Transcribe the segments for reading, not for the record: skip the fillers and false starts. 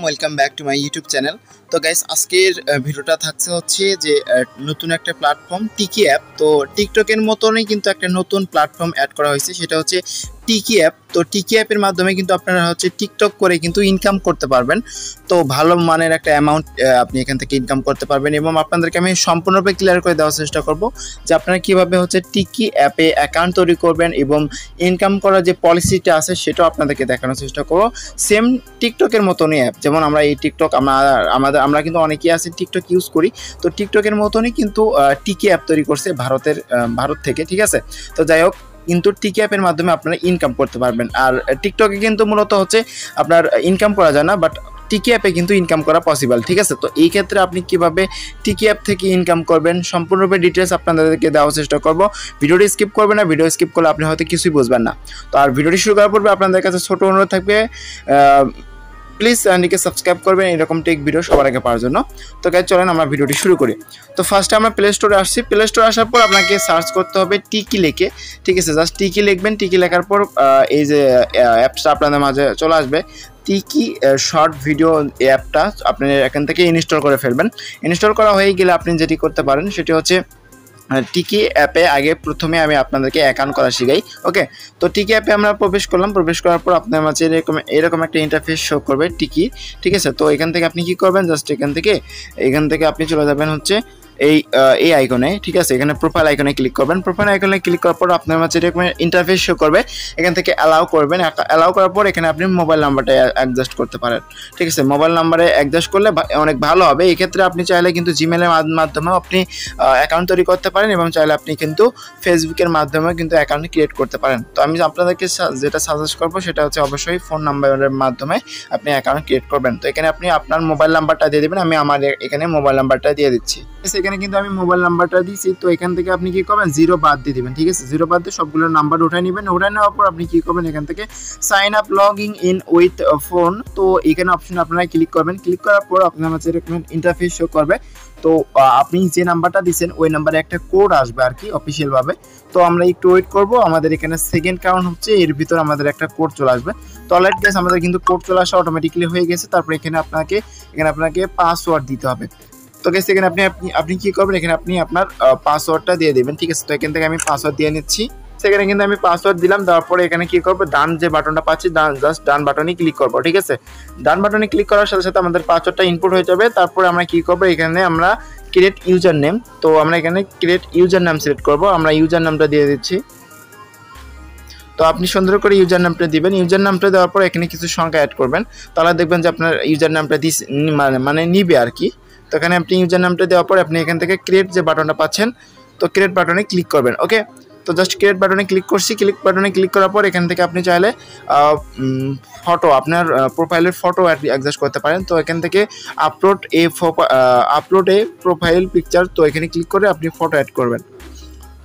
Welcome back to my YouTube channel. তো guys আজকের ভিডিওটা থাকছে হচ্ছে যে নতুন একটা প্ল্যাটফর্ম টিকি অ্যাপ। তো টিকটকের মতনই কিন্তু একটা নতুন প্ল্যাটফর্ম অ্যাড করা হয়েছে, সেটা হচ্ছে টিকি অ্যাপ। তো টিকি অ্যাপের মাধ্যমে কিন্তু আপনারা হচ্ছে টিকটক করে কিন্তু ইনকাম করতে পারবেন। তো ভালো মানের একটা অ্যামাউন্ট আপনি এখান থেকে ইনকাম করতে পারবেন এবং আপনাদেরকে আমি সম্পূর্ণরূপে ক্লিয়ার করে দেওয়ার চেষ্টা করব যে আপনারা কীভাবে হচ্ছে টিকি অ্যাপে অ্যাকাউন্ট তৈরি করবেন এবং ইনকাম করার যে পলিসিটা আছে সেটাও আপনাদেরকে দেখানোর চেষ্টা করব। সেম টিকটকের মতনই অ্যাপ, যেমন আমরা এই টিকটক আমরা কিন্তু অনেকেই আছে টিকটক ইউজ করি। তো টিকটকের মতনই কিন্তু টিকি অ্যাপ তৈরি করছে ভারত থেকে, ঠিক আছে। তো যাই হোক, কিন্তু টিকি অ্যাপের মাধ্যমে আপনারা ইনকাম করতে পারবেন। আর টিকটকে কিন্তু মূলত হচ্ছে আপনার ইনকাম করা যায় না, বাট টিকি অ্যাপে কিন্তু ইনকাম করা পসিবল, ঠিক আছে। তো এই ক্ষেত্রে আপনি কিভাবে টিকি অ্যাপ থেকে ইনকাম করবেন সম্পূর্ণরূপে ডিটেলস আপনাদেরকে দেওয়ার চেষ্টা করব। ভিডিওটি স্কিপ করবেন না, ভিডিও স্কিপ করলে আপনি হয়তো কিছুই বুঝবেন না। তো আর ভিডিওটি শুরু করার পূর্বে আপনাদের কাছে ছোট অনুরোধ থাকবে, প্লিজ চ্যানেলটিকে সাবস্ক্রাইব করবেন এরকম টেক ভিডিও সবার আগে পাওয়ার জন্য। তো গাইস চলেন আমরা ভিডিওটি শুরু করি। তো ফার্স্টে আমরা প্লে স্টোরে আসছি। প্লে স্টোরে আসার পর আপনাকে সার্চ করতে হবে টিকি লিখে, ঠিক আছে। জাস্ট টিকি লিখবেন। টিকি লেখার পর এই যে অ্যাপসটা আপনাদের মাঝে চলে আসবে, টিকি শর্ট ভিডিও অ্যাপটা আপনি এখান থেকে ইনস্টল করে ফেলবেন। ইনস্টল করা হয়ে গেলে আপনি যেটি করতে পারেন সেটি হচ্ছে টিকি অ্যাপে প্রথমে আমি আপনাদেরকে অ্যাকাউন্ট করা শিখাই, ওকে। তো টিকি অ্যাপে আমরা প্রবেশ করলাম। প্রবেশ করার পর আপনার মাঝে এরকম একটা ইন্টারফেস শো করবে টিকি, ঠিক আছে। তো এখান থেকে আপনি কি করবেন, জাস্ট এখান থেকে আপনি চলে যাবেন হচ্ছে এই আইকনে, ঠিক আছে। এখানে প্রোফাইল আইকনে ক্লিক করবেন। প্রোফাইল আইকনে ক্লিক করার পর আপনার মাঝে এরকম ইন্টারফেস শো করবে। এখান থেকে অ্যালাউ করবেন। অ্যালাউ করার পর এখানে আপনি মোবাইল নাম্বারটা অ্যাডজাস্ট করতে পারেন, ঠিক আছে। মোবাইল নাম্বারে অ্যাডজাস্ট করলে অনেক ভালো হবে। এই ক্ষেত্রে আপনি চাইলে কিন্তু জিমেলের মাধ্যমেও আপনি অ্যাকাউন্ট তৈরি করতে পারেন এবং চাইলে আপনি কিন্তু ফেসবুকের মাধ্যমেও কিন্তু অ্যাকাউন্ট ক্রিয়েট করতে পারেন। তো আমি আপনাদেরকে যেটা সাজেস্ট করবো সেটা হচ্ছে অবশ্যই ফোন নাম্বারের মাধ্যমে আপনি অ্যাকাউন্ট ক্রিয়েট করবেন। তো এখানে আপনি আপনার মোবাইল নাম্বারটা দিয়ে দেবেন। আমি আমার এখানে মোবাইল নাম্বারটা দিয়ে দিচ্ছি। এখানে কিন্তু আমি মোবাইল নাম্বারটা দিয়েছি। তো এখান থেকে আপনি কি করবেন, 0 বাদ দিয়ে দিবেন, ঠিক আছে। 0 বাদ দিয়ে সবগুলো নাম্বার উঠাই নেবেন। উঠাই নেওয়ার পর আপনি কি করবেন, এখান থেকে sign up logging in with phone, তো এখানে অপশন আপনারা ক্লিক করবেন। ক্লিক করার পর আপনার কাছে এরকম ইন্টারফেস শো করবে। তো আপনি যে নাম্বারটা দিচ্ছেন ওই নাম্বারে একটা কোড আসবে আর কি অফিসিয়াল ভাবে। তো আমরা একটু ওয়েট করব। আমাদের এখানে সেকেন্ড কাউন্ট হচ্ছে, এর ভিতর আমাদের একটা কোড চলে আসবে। তো অলরাইট গাইস, আমাদের কিন্তু কোড চলে আসা অটোমেটিক্যালি হয়ে গেছে। তারপর এখানে আপনাকে পাসওয়ার্ড দিতে হবে। তো গাইস এখানে আপনি কি করবেন, এখানে আপনি আপনার পাসওয়ার্ডটা দিয়ে দেবেন, ঠিক আছে। তো এখান থেকে আমি পাসওয়ার্ড দিয়ে নিচ্ছি। সেখানে কিন্তু আমি পাসওয়ার্ড দিলাম। দেওয়ার পরে এখানে কি করবো, ডান যে বাটনটা পাচ্ছি, জাস্ট ডান বাটনে ক্লিক করবো, ঠিক আছে। ডান বাটনে ক্লিক করার সাথে সাথে আমাদের পাসওয়ার্ডটা ইনপুট হয়ে যাবে। তারপরে আমরা কি করবো, এখানে আমরা ক্রিয়েট ইউজার নেম, তো আমরা এখানে ক্রিয়েট ইউজার নাম সিলেক্ট করবো। আমরা ইউজার নামটা দিয়ে দিচ্ছি। তো আপনি সুন্দর করে ইউজার নামটা দিবেন। ইউজার নামটা দেওয়ার পর এখানে কিছু সংখ্যা অ্যাড করবেন, তাহলে দেখবেন যে আপনার ইউজার নামটা মানে নিবে আর কি। তো এখানে আপনি ইউজার নামটা দেওয়ার পর আপনি এখান থেকে ক্রিয়েট যে বাটনটা পাচ্ছেন, তো ক্রিয়েট বাটনে ক্লিক করবেন, ওকে। তো জাস্ট ক্রিয়েট বাটনে ক্লিক করছি। ক্লিক বাটনে ক্লিক করার পর এখান থেকে আপনি চাইলে ফটো, আপনার প্রোফাইলের ফটো অ্যাডজাস্ট করতে পারেন। তো এখান থেকে আপলোড এ প্রোফাইল পিকচার, তো এখানে ক্লিক করে আপনি ফটো অ্যাড করবেন।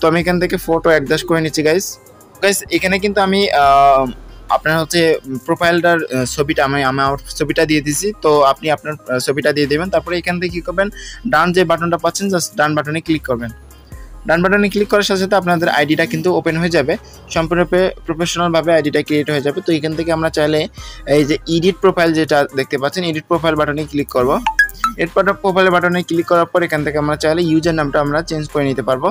তো আমি এখান থেকে ফটো অ্যাডজাস্ট করে নিচ্ছি গাইস। এখানে কিন্তু আমি আপনার হচ্ছে প্রোফাইলটার ছবিটা আমার ছবিটা দিয়ে দিছি। তো আপনি আপনার ছবিটা দিয়ে দেবেন। তারপরে এখান থেকে কী করবেন, ডান যে বাটনটা পাচ্ছেন জাস্ট ডান বাটনে ক্লিক করবেন। ডান বাটনে ক্লিক করার সাথে সাথে আপনাদের আইডিটা কিন্তু ওপেন হয়ে যাবে, সম্পূর্ণরূপে প্রফেশনালভাবে আইডিটা ক্রিয়েট হয়ে যাবে। তো এখান থেকে আমরা চাইলে এই যে এডিট প্রোফাইল যেটা দেখতে পাচ্ছেন, এডিট প্রোফাইল বাটনে ক্লিক করব। এরপর প্রোফাইল বাটনে ক্লিক করার পর এখান থেকে আমরা চাইলে ইউজার নামটা আমরা চেঞ্জ করে নিতে পারবো।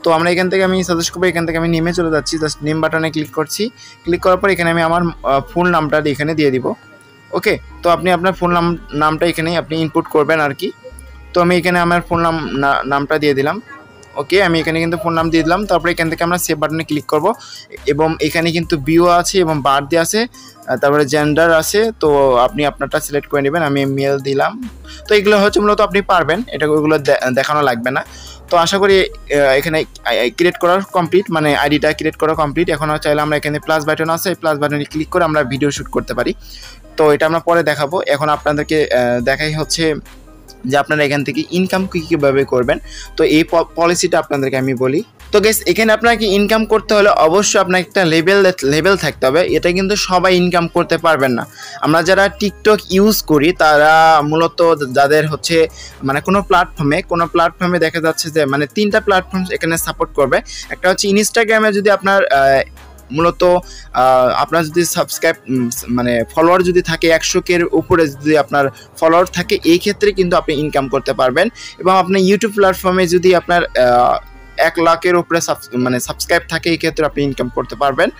তো আমরা এখান থেকে আমি সাজেস্ট করবো, এখান থেকে আমি নেমে চলে যাচ্ছি। জাস্ট নেম বাটনে ক্লিক করছি। ক্লিক করার পর এখানে আমি আমার ফুল নামটা এখানে দিয়ে দিব, ওকে। তো আপনি আপনার ফুল নামটা এখানে আপনি ইনপুট করবেন আর কি। তো আমি এখানে আমার ফুল নামটা দিয়ে দিলাম, ওকে। আমি এখানে কিন্তু ফোন নাম দিয়ে দিলাম। তারপরে এখান থেকে আমরা সেভ বাটনে ক্লিক করব এবং এখানে কিন্তু বিও আছে এবং বার্থডে আছে, তারপরে জেন্ডার আছে। তো আপনি আপনারটা সিলেক্ট করে নেবেন। আমি মেল দিলাম। তো এগুলো হচ্ছে মূলত আপনি পারবেন, এটা ওইগুলো দেখানো লাগবে না। তো আশা করি এখানে ক্রিয়েট করা কমপ্লিট, মানে আইডিটা ক্রিয়েট করা কমপ্লিট। এখন চাইলে আমরা এখানে প্লাস বাটন আছে, প্লাস বাটনে ক্লিক করে আমরা ভিডিও শ্যুট করতে পারি। তো এটা আমরা পরে দেখাবো। এখন আপনাদেরকে দেখাই হচ্ছে যে আপনারা এখান থেকে ইনকাম কীভাবে করবেন। তো এই পলিসিটা আপনাদেরকে আমি বলি। তো গাইস এখানে আপনাকে ইনকাম করতে হলে অবশ্যই আপনার একটা লেভেল থাকতে হবে। এটা কিন্তু সবাই ইনকাম করতে পারবেন না। আমরা যারা টিকটক ইউজ করি তারা মূলত যাদের হচ্ছে মানে কোনো প্ল্যাটফর্মে দেখা যাচ্ছে যে মানে 3টা প্ল্যাটফর্ম এখানে সাপোর্ট করবে। একটা হচ্ছে ইনস্টাগ্রামে, যদি আপনার মূলত আপনার যদি সাবস্ক্রাইব মানে ফলোয়ার যদি থাকে 100K এর উপরে যদি আপনার ফলোয়ার থাকে, এই ক্ষেত্রে কিন্তু আপনি ইনকাম করতে পারবেন। এবং আপনার ইউটিউব প্ল্যাটফর্মে যদি আপনার 1 লাখের উপরে মানে সাবস্ক্রাইব থাকে, এই ক্ষেত্রে আপনি ইনকাম করতে পারবেন।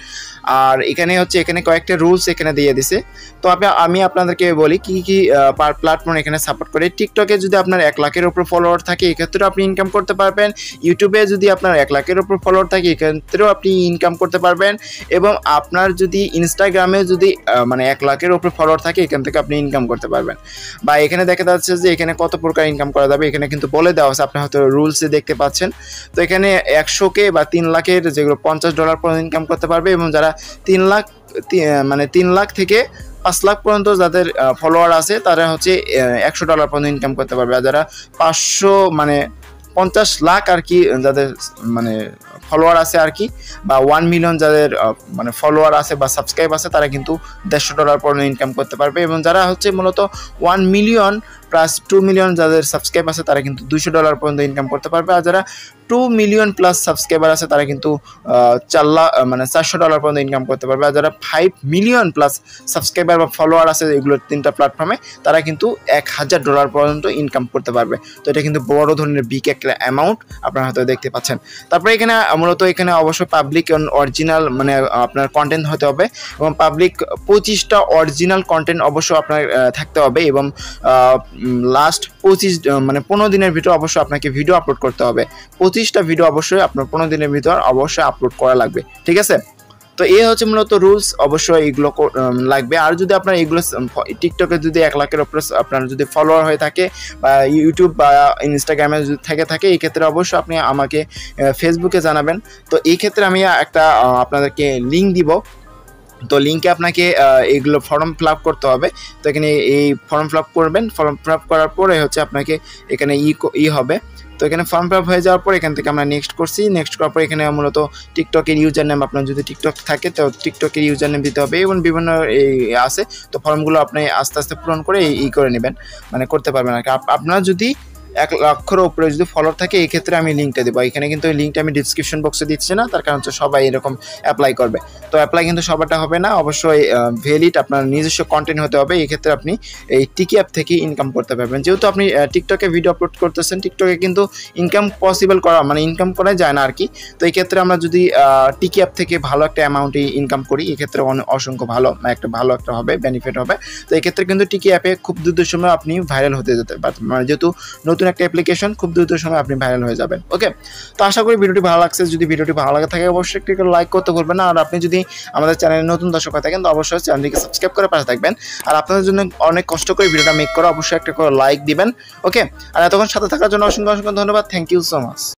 আর এখানে হচ্ছে এখানে কয়েকটা রুলস এখানে দিয়ে দিছে। তো আমি আপনাদেরকে বলি কি কি পার প্ল্যাটফর্ম এখানে সাপোর্ট করে। টিকটকে যদি আপনার 1 লাখের উপর ফলোয়ার থাকে, এই ক্ষেত্রেও আপনি ইনকাম করতে পারবেন। ইউটিউবে যদি আপনার 1 লাখের উপর ফলোয়ার থাকে, এই ক্ষেত্রেও আপনি ইনকাম করতে পারবেন। এবং আপনার যদি ইনস্টাগ্রামে যদি মানে 1 লাখের উপর ফলোয়ার থাকে, এখান থেকে আপনি ইনকাম করতে পারবেন। বা এখানে দেখা যাচ্ছে যে এখানে কত প্রকার ইনকাম করা যাবে, এখানে কিন্তু বলে দেওয়া আছে, আপনি হয়তো রুলসে দেখতে পাচ্ছেন। তো এখানে 100K বা 3 লাখের যেগুলো $50 পর্যন্ত ইনকাম করতে পারবে। এবং যারা 3 লাখ থেকে 5 লাখ পর্যন্ত যাদের ফলোয়ার আছে, তারা হচ্ছে $100 পর্যন্ত ইনকাম করতে পারবে। আর যারা 50 লাখ আর কি যাদের মানে ফলোয়ার আছে আর কি, বা 1 মিলিয়ন যাদের মানে ফলোয়ার আছে বা সাবস্ক্রাইব আছে, তারা কিন্তু $150 পর্যন্ত ইনকাম করতে পারবে। এবং যারা হচ্ছে মূলত 1 মিলিয়ন প্লাস 2 মিলিয়ন যাদের সাবস্ক্রাইব আছে, তারা কিন্তু $200 পর্যন্ত ইনকাম করতে পারবে। আর যারা 2 মিলিয়ন প্লাস সাবস্ক্রাইবার আছে, তারা কিন্তু $400 পর্যন্ত ইনকাম করতে পারবে। আর যারা 5 মিলিয়ন প্লাস সাবস্ক্রাইবার বা ফলোয়ার আছে এগুলোর 3টা প্ল্যাটফর্মে, তারা কিন্তু $1000 পর্যন্ত ইনকাম করতে পারবে। তো এটা কিন্তু বড় ধরনের বিগ একটা অ্যামাউন্ট আপনারা হয়তো দেখতে পাচ্ছেন। তারপরে এখানে মূলত এখানে অবশ্যই পাবলিক অরিজিনাল মানে আপনার কন্টেন্ট হতে হবে। এবং পাবলিক 25টা অরিজিনাল কন্টেন্ট অবশ্যই আপনার থাকতে হবে। এবং লাস্ট 15 দিনের ভিতর অবশ্যই আপনাকে ভিডিও আপলোড করতে হবে। 25টা ভিডিও অবশ্যই আপনার 15 দিনের ভিতর অবশ্যই আপলোড করা লাগবে, ঠিক আছে। তো এই হচ্ছে মূলত রুলস, অবশ্যই এগুলো লাগবে। আর যদি আপনার এগুলো টিকটকে যদি 1 লাখের উপরে আপনার যদি ফলোয়ার হয়ে থাকে, বা ইউটিউব বা ইনস্টাগ্রামে যদি থাকে, এই ক্ষেত্রে অবশ্যই আপনি আমাকে ফেসবুকে জানাবেন। তো এই ক্ষেত্রে আমি একটা আপনাদেরকে লিঙ্ক দিব। তো লিঙ্কে আপনাকে এইগুলো ফর্ম ফিল আপ করতে হবে। তো এখানে এই ফর্ম ফিল আপ করবেন। ফর্ম ফিল আপ করার পরে হচ্ছে আপনাকে এখানে হবে। তো এখানে ফর্ম ফিল আপ হয়ে যাওয়ার পর এখান থেকে আমরা নেক্সট করছি। নেক্সট করার পর এখানে মূলত টিকটকের ইউজার নেম, আপনার যদি টিকটক থাকে তো টিকটকের ইউজার নেম দিতে হবে। এবং বিভিন্ন আছে, তো ফর্মগুলো আপনি আস্তে আস্তে পূরণ করে করে নেবেন, মানে করতে পারবেন আর কি। আপনার যদি 1 লাখের উপরে যদি ফলোয়ার থাকে, এই ক্ষেত্রে আমি লিঙ্কটা দেবো। এখানে কিন্তু এই লিঙ্কটা আমি ডিসক্রিপশন বক্সে দিচ্ছি না, তার কারণ হচ্ছে সবাই এরকম অ্যাপ্লাই করবে। তো অ্যাপ্লাই কিন্তু সবারটা হবে না, অবশ্যই ভ্যালিড আপনার নিজস্ব কন্টেন্ট হতে হবে। এই ক্ষেত্রে আপনি এই টিকি অ্যাপ থেকে ইনকাম করতে পারবেন। যেহেতু আপনি টিকটকে ভিডিও আপলোড করতেছেন, টিকটকে কিন্তু ইনকাম পসিবল করা মানে ইনকাম করা যায় না আর কি। তো এই ক্ষেত্রে আমরা যদি টিকি অ্যাপ থেকে ভালো একটা অ্যামাউন্টে ইনকাম করি, এই ক্ষেত্রে অসংখ্য ভালো একটা হবে, বেনিফিট হবে। তো এই ক্ষেত্রে কিন্তু টিকি অ্যাপে খুব দ্রুত সময় আপনি ভাইরাল হতে যেতে পারবেন, মানে যেহেতু নতুন একটা অ্যাপ্লিকেশন, খুব দ্রুত সময় আপনি ভাইরাল হয়ে যাবেন। ওকে, তো আশা করি ভিডিওটি ভালো লাগছে। যদি ভিডিওটি ভালো লাগে থাকে, অবশ্যই একটি লাইক করতে ভুলবেন না। আর আপনি যদি আমাদের চ্যানেলে নতুন দর্শক হয়ে থাকেন, তো অবশ্যই চ্যানেলটিকে সাবস্ক্রাইব করে পাশে থাকবেন। আর আপনাদের জন্য অনেক কষ্ট করে ভিডিওটা মেক করা, অবশ্যই একটা করে লাইক দিবেন। ওকে, আর এতক্ষণ সাথে থাকার জন্য অসংখ্য ধন্যবাদ। Thank you so much.